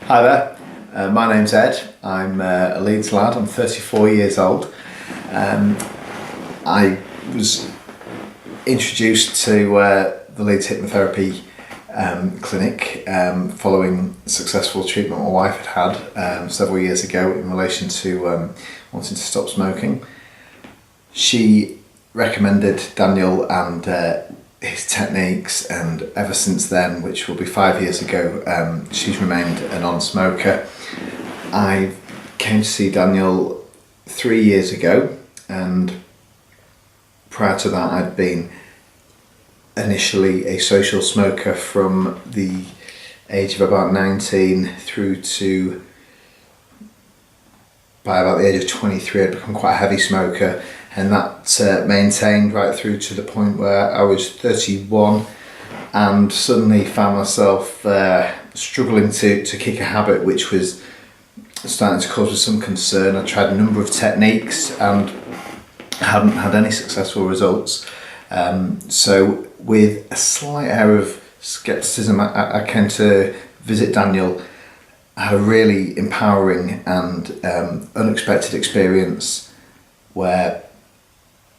Hi there, my name's Ed. I'm a Leeds lad, I'm 34 years old. I was introduced to the Leeds Hypnotherapy Clinic following successful treatment my wife had several years ago in relation to wanting to stop smoking. She recommended Daniel and his techniques, and ever since then, which will be 5 years ago, she's remained a non-smoker. I came to see Daniel 3 years ago, and prior to that I'd been initially a social smoker from the age of about 19 through to by about the age of 23 I'd become quite a heavy smoker, and that maintained right through to the point where I was 31 and suddenly found myself struggling to kick a habit which was starting to cause me some concern. I tried a number of techniques and hadn't had any successful results. So with a slight air of scepticism, I came to visit Daniel. I had a really empowering and unexpected experience where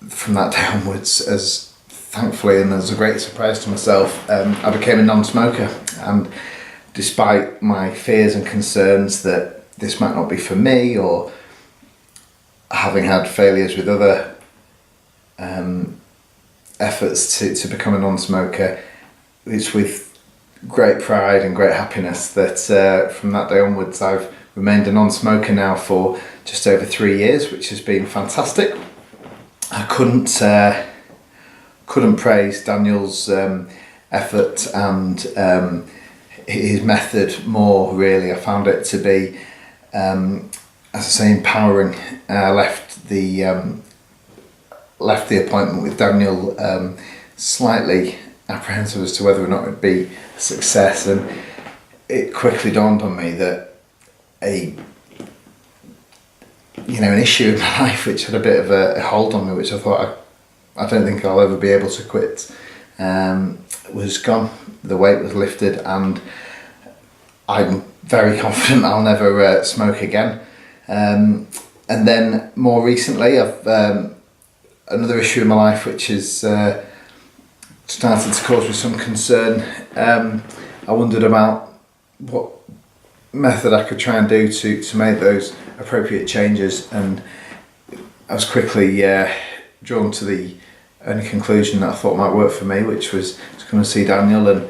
from that day onwards, as thankfully and as a great surprise to myself, I became a non-smoker. And despite my fears and concerns that this might not be for me, or having had failures with other efforts to become a non-smoker, it's with great pride and great happiness that from that day onwards I've remained a non-smoker now for just over 3 years, which has been fantastic. I couldn't praise Daniel's effort and his method more, really. I found it to be, as I say, empowering. I left the appointment with Daniel slightly apprehensive as to whether or not it'd be a success, and it quickly dawned on me that an issue in my life which had a bit of a hold on me, which I thought I don't think I'll ever be able to quit, was gone. The weight was lifted, and I'm very confident I'll never smoke again. And then more recently, I've another issue in my life which has started to cause me some concern. I wondered about what method I could try and do to make those appropriate changes, and I was quickly drawn to the only conclusion that I thought might work for me, which was to come and see Daniel. And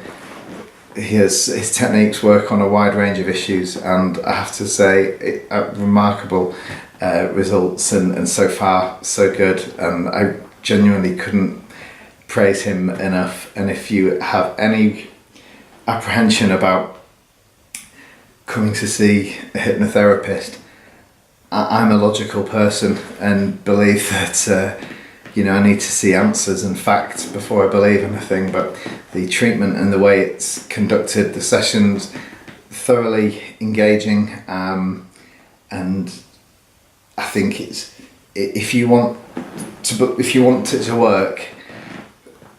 his techniques work on a wide range of issues, and I have to say remarkable results, and so far so good, and I genuinely couldn't praise him enough. And if you have any apprehension about coming to see a hypnotherapist, I'm a logical person and believe that I need to see answers and facts before I believe anything. But the treatment and the way it's conducted, the sessions, thoroughly engaging, and I think if you want it to work,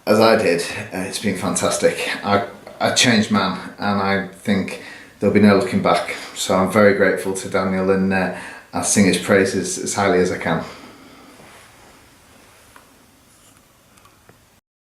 as I did, it's been fantastic. I changed man, and I think there'll be no looking back. So I'm very grateful to Daniel, and I'll sing his praises as highly as I can.